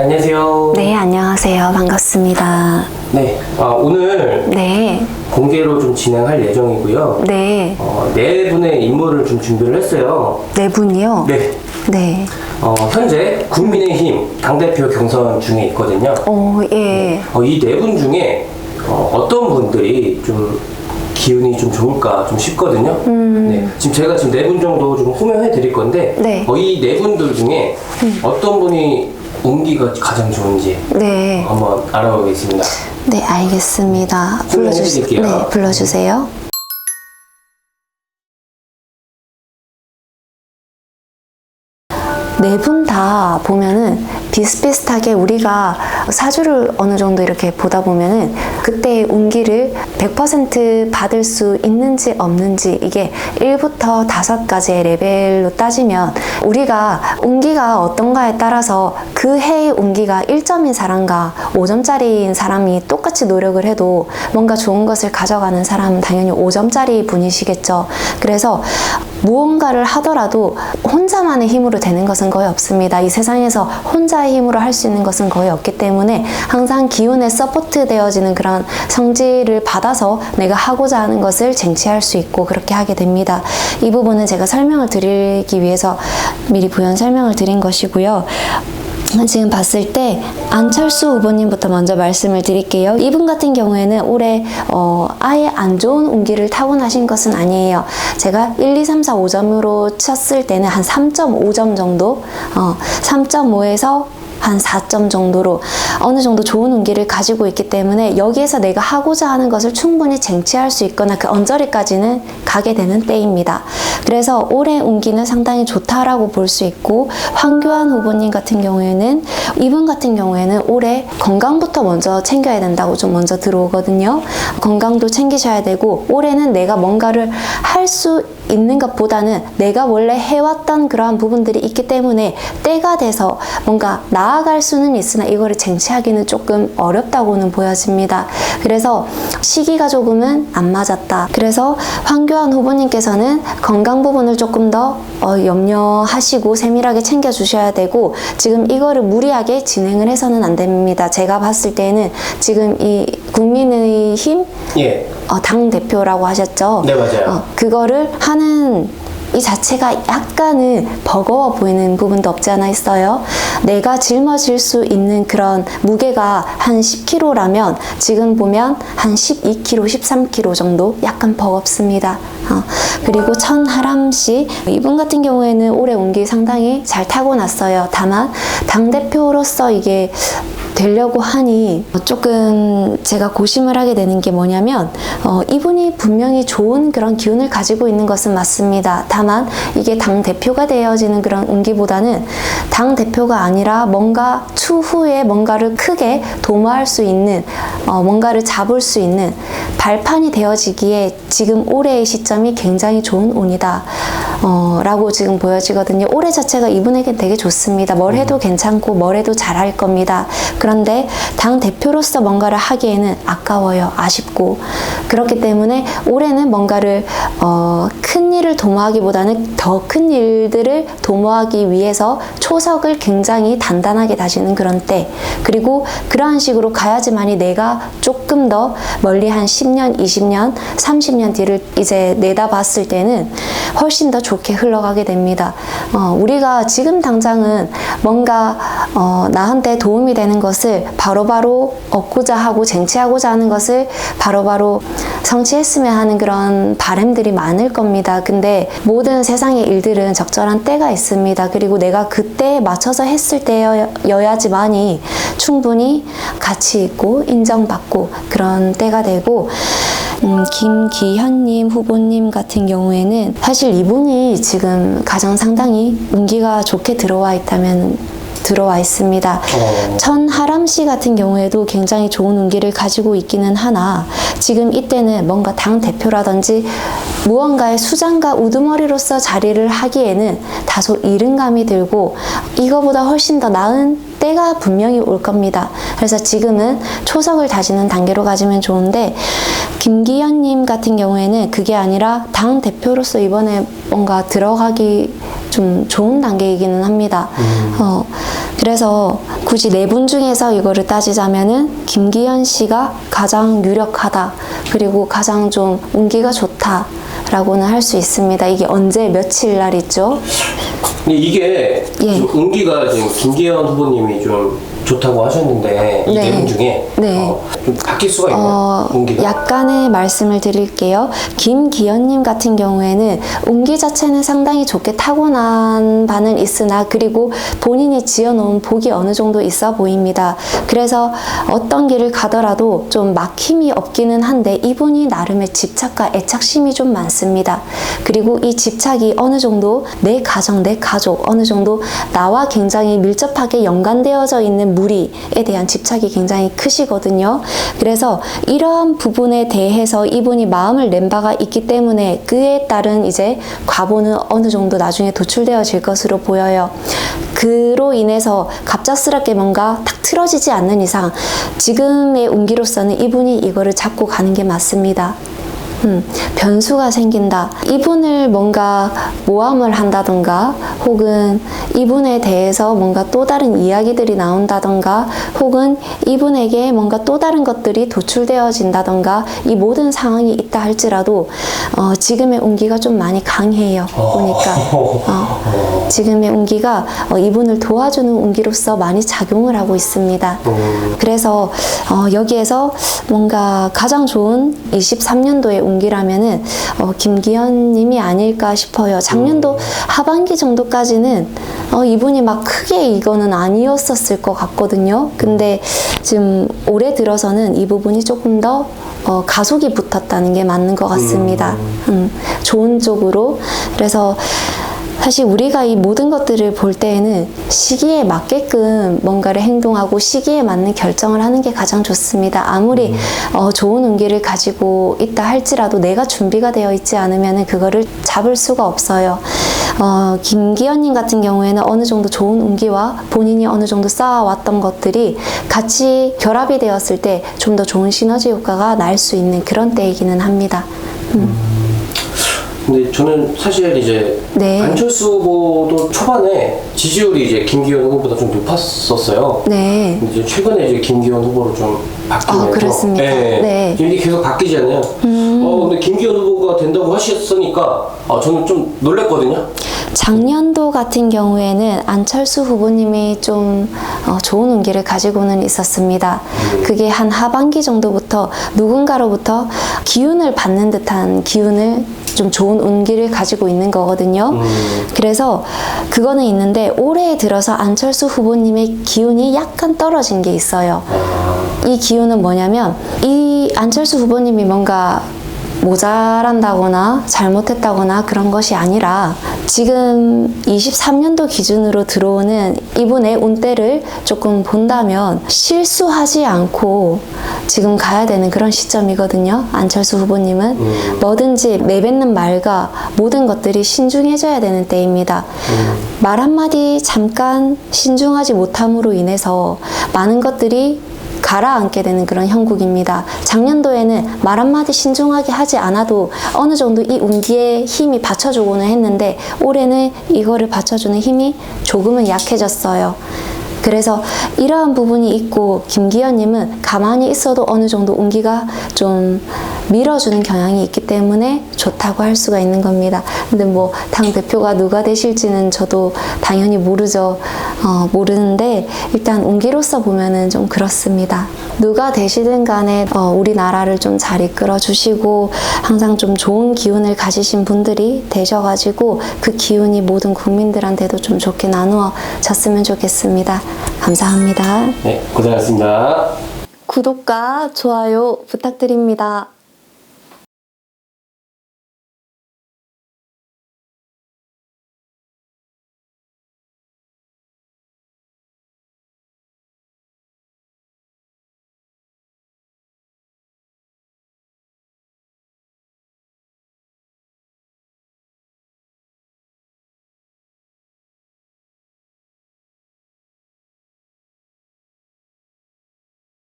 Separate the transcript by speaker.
Speaker 1: 안녕하세요.
Speaker 2: 네, 안녕하세요. 반갑습니다.
Speaker 1: 네, 오늘
Speaker 2: 네,
Speaker 1: 공개로 좀 진행할 예정이고요.
Speaker 2: 네,
Speaker 1: 네 분의 인물을 좀 준비를 했어요.
Speaker 2: 네 분이요?
Speaker 1: 네.
Speaker 2: 네.
Speaker 1: 현재 국민의힘 당대표 경선 중에 있거든요.
Speaker 2: 예.
Speaker 1: 이 네 분 중에 어떤 분들이 좀 기운이 좀 좋을까 좀 싶거든요. 네, 지금 제가 지금 네 분 정도 좀 호명해 드릴 건데,
Speaker 2: 네.
Speaker 1: 이 네 분들 중에 어떤 분이 운기가 가장 좋은지
Speaker 2: 네.
Speaker 1: 한번 알아보겠습니다.
Speaker 2: 네, 알겠습니다.
Speaker 1: 설명해드릴게요.
Speaker 2: 네, 불러주세요. 네 분 다 보면은 비슷비슷하게 우리가 사주를 어느 정도 이렇게 보다 보면은 그때의 운기를 100% 받을 수 있는지 없는지, 이게 1부터 5까지의 레벨로 따지면 우리가 운기가 어떤가에 따라서 그 해의 운기가 1점인 사람과 5점짜리인 사람이 똑같이 노력을 해도 뭔가 좋은 것을 가져가는 사람은 당연히 5점짜리 분이시겠죠. 그래서 무언가를 하더라도 혼자만의 힘으로 되는 것은 거의 없습니다. 이 세상에서 혼자의 힘으로 할 수 있는 것은 거의 없기 때문에 항상 기운에 서포트 되어지는 그런 성질을 받아서 내가 하고자 하는 것을 쟁취할 수 있고 그렇게 하게 됩니다. 이 부분은 제가 설명을 드리기 위해서 미리 부연 설명을 드린 것이고요. 지금 봤을 때 안철수 후보님부터 먼저 말씀을 드릴게요. 이분 같은 경우에는 올해 아예 안 좋은 운기를 타고나신 것은 아니에요. 제가 1, 2, 3, 4, 5점으로 쳤을 때는 한 3.5점 정도, 3.5에서 한 4점 정도로 어느 정도 좋은 운기를 가지고 있기 때문에 여기에서 내가 하고자 하는 것을 충분히 쟁취할 수 있거나 그 언저리까지는 가게 되는 때입니다. 그래서 올해 운기는 상당히 좋다라고 볼 수 있고, 황교안 후보님 같은 경우에는, 이분 같은 경우에는 올해 건강부터 먼저 챙겨야 된다고 좀 먼저 들어오거든요. 건강도 챙기셔야 되고, 올해는 내가 뭔가를 할 수 있는 것보다는 내가 원래 해왔던 그러한 부분들이 있기 때문에 때가 돼서 뭔가 나아갈 수는 있으나 이거를 쟁취하기는 조금 어렵다고는 보여집니다. 그래서 시기가 조금은 안 맞았다. 그래서 황교안 후보님께서는 건강 부분을 조금 더 염려하시고 세밀하게 챙겨주셔야 되고, 지금 이거를 무리하게 진행을 해서는 안 됩니다. 제가 봤을 때는 지금 이 국민의힘 당대표라고 하셨죠?
Speaker 1: 네, 맞아요.
Speaker 2: 그거를 하는 이 자체가 약간은 버거워 보이는 부분도 없지 않아 있어요. 내가 짊어질 수 있는 그런 무게가 한 10kg라면 지금 보면 한 12kg, 13kg 정도 약간 버겁습니다. 그리고 천하람 씨, 이분 같은 경우에는 올해 운기 상당히 잘 타고났어요. 다만 당대표로서 이게 되려고 하니 조금 제가 고심을 하게 되는 게 뭐냐면, 이분이 분명히 좋은 그런 기운을 가지고 있는 것은 맞습니다. 다만 이게 당대표가 되어지는 그런 운기보다는 당대표가 아니라 뭔가 추후에 뭔가를 크게 도모할 수 있는, 뭔가를 잡을 수 있는 발판이 되어지기에 지금 올해의 시점이 굉장히 좋은 운이다 라고 지금 보여지거든요. 올해 자체가 이분에게 되게 좋습니다. 뭘 해도 괜찮고 뭘 해도 잘할 겁니다. 그런데 당대표로서 뭔가를 하기에는 아까워요. 아쉽고. 그렇기 때문에 올해는 뭔가를 큰 일을 도모하기보다는 더 큰 일들을 도모하기 위해서 초석을 굉장히 단단하게 다지는 그런 때, 그리고 그러한 식으로 가야지만이 내가 조금 더 멀리 한 10년, 20년, 30년 뒤를 이제 내다봤을 때는 훨씬 더 좋게 흘러가게 됩니다. 우리가 지금 당장은 뭔가 나한테 도움이 되는 것을 바로바로 얻고자 하고 쟁취하고자 하는 것을 바로바로 성취했으면 하는 그런 바람들이 많을 겁니다. 근데 모든 세상의 일들은 적절한 때가 있습니다. 그리고 내가 그때에 맞춰서 했을 때여야지만이 충분히 가치 있고 인정받고 그런 때가 되고, 김기현님 후보님 같은 경우에는 사실 이분이 지금 가장 상당히 운기가 좋게 들어와 있습니다. 천하람 씨 같은 경우에도 굉장히 좋은 운기를 가지고 있기는 하나, 지금 이때는 뭔가 당 대표라든지 무언가의 수장과 우두머리로서 자리를 하기에는 다소 이른 감이 들고, 이거보다 훨씬 더 나은 때가 분명히 올 겁니다. 그래서 지금은 초석을 다지는 단계로 가지면 좋은데, 김기현님 같은 경우에는 그게 아니라 당 대표로서 이번에 뭔가 들어가기 좀 좋은 단계이기는 합니다. 그래서 굳이 네 분 중에서 이거를 따지자면은 김기현 씨가 가장 유력하다. 그리고 가장 좀 운기가 좋다라고는 할 수 있습니다. 이게 언제 며칠 날 있죠?
Speaker 1: 근데 이게
Speaker 2: 예.
Speaker 1: 좀 운기가 지금 김기현 후보님이 좀 좋다고 하셨는데 이
Speaker 2: 네.
Speaker 1: 네 분 중에
Speaker 2: 네.
Speaker 1: 좀 바뀔 수가 있나요? 운기가?
Speaker 2: 약간의 말씀을 드릴게요. 김기현님 같은 경우에는 운기 자체는 상당히 좋게 타고난 바는 있으나 그리고 본인이 지어놓은 복이 어느 정도 있어 보입니다. 그래서 어떤 길을 가더라도 좀 막힘이 없기는 한데 이분이 나름의 집착과 애착심이 좀 많습니다. 그리고 이 집착이 어느 정도 내 가정, 내 가족, 어느 정도 나와 굉장히 밀접하게 연관되어져 있는 무리에 대한 집착이 굉장히 크시거든요. 그래서 이러한 부분에 대해서 이분이 마음을 낸 바가 있기 때문에 그에 따른 이제 과보는 어느 정도 나중에 도출되어질 것으로 보여요. 그로 인해서 갑작스럽게 뭔가 탁 틀어지지 않는 이상 지금의 운기로서는 이분이 이거를 잡고 가는 게 맞습니다. 변수가 생긴다. 이분을 뭔가 모함을 한다던가 혹은 이분에 대해서 뭔가 또 다른 이야기들이 나온다던가 혹은 이분에게 뭔가 또 다른 것들이 도출되어진다던가 이 모든 상황이 있다 할지라도 지금의 운기가 좀 많이 강해요. 보니까 지금의 운기가 이분을 도와주는 운기로서 많이 작용을 하고 있습니다. 그래서 여기에서 뭔가 가장 좋은 23년도의 운기라면은 김기현 님이 아닐까 싶어요. 작년도 하반기 정도까지는 이분이 막 크게 이거는 아니었었을 것 같거든요. 근데 지금 올해 들어서는 이 부분이 조금 더 가속이 붙었다는 게 맞는 것 같습니다. 좋은 쪽으로. 그래서 사실 우리가 이 모든 것들을 볼 때에는 시기에 맞게끔 뭔가를 행동하고 시기에 맞는 결정을 하는 게 가장 좋습니다. 아무리 좋은 운기를 가지고 있다 할지라도 내가 준비가 되어 있지 않으면 그거를 잡을 수가 없어요. 김기현님 같은 경우에는 어느 정도 좋은 운기와 본인이 어느 정도 쌓아왔던 것들이 같이 결합이 되었을 때 좀 더 좋은 시너지 효과가 날 수 있는 그런 때이기는 합니다.
Speaker 1: 근데 저는 사실 이제
Speaker 2: 네.
Speaker 1: 안철수 후보도 초반에 지지율이 이제 김기현 후보보다 좀 높았었어요.
Speaker 2: 네.
Speaker 1: 이제 최근에 이제 김기현 후보로 좀 바뀌면서
Speaker 2: 그렇습니까? 네.
Speaker 1: 이게 계속 바뀌잖아요. 근데 김기현 후보가 된다고 하셨으니까 저는 좀 놀랬거든요.
Speaker 2: 작년도 같은 경우에는 안철수 후보님이 좀 좋은 운기를 가지고는 있었습니다. 그게 한 하반기 정도부터 누군가로부터 기운을 받는 듯한 기운을 좀 좋은 운기를 가지고 있는 거거든요. 그래서 그거는 있는데 올해 들어서 안철수 후보님의 기운이 약간 떨어진 게 있어요. 이 기운은 뭐냐면 이 안철수 후보님이 뭔가 모자란다거나 잘못했다거나 그런 것이 아니라 지금 23년도 기준으로 들어오는 이분의 운대를 조금 본다면 실수하지 않고 지금 가야 되는 그런 시점이거든요. 안철수 후보님은 뭐든지 내뱉는 말과 모든 것들이 신중해져야 되는 때입니다. 말 한마디 잠깐 신중하지 못함으로 인해서 많은 것들이 가라앉게 되는 그런 형국입니다. 작년도에는 말 한마디 신중하게 하지 않아도 어느 정도 이 운기에 힘이 받쳐주고는 했는데 올해는 이거를 받쳐주는 힘이 조금은 약해졌어요. 그래서 이러한 부분이 있고 김기현님은 가만히 있어도 어느 정도 운기가 좀 밀어주는 경향이 있기 때문에 좋다고 할 수가 있는 겁니다. 근데 뭐 당대표가 누가 되실지는 저도 당연히 모르죠. 모르는데 일단 운기로서 보면은 좀 그렇습니다. 누가 되시든 간에 우리나라를 좀 잘 이끌어 주시고 항상 좀 좋은 기운을 가지신 분들이 되셔가지고 그 기운이 모든 국민들한테도 좀 좋게 나누어졌으면 좋겠습니다. 감사합니다.
Speaker 1: 네, 고생하셨습니다.
Speaker 2: 구독과 좋아요 부탁드립니다.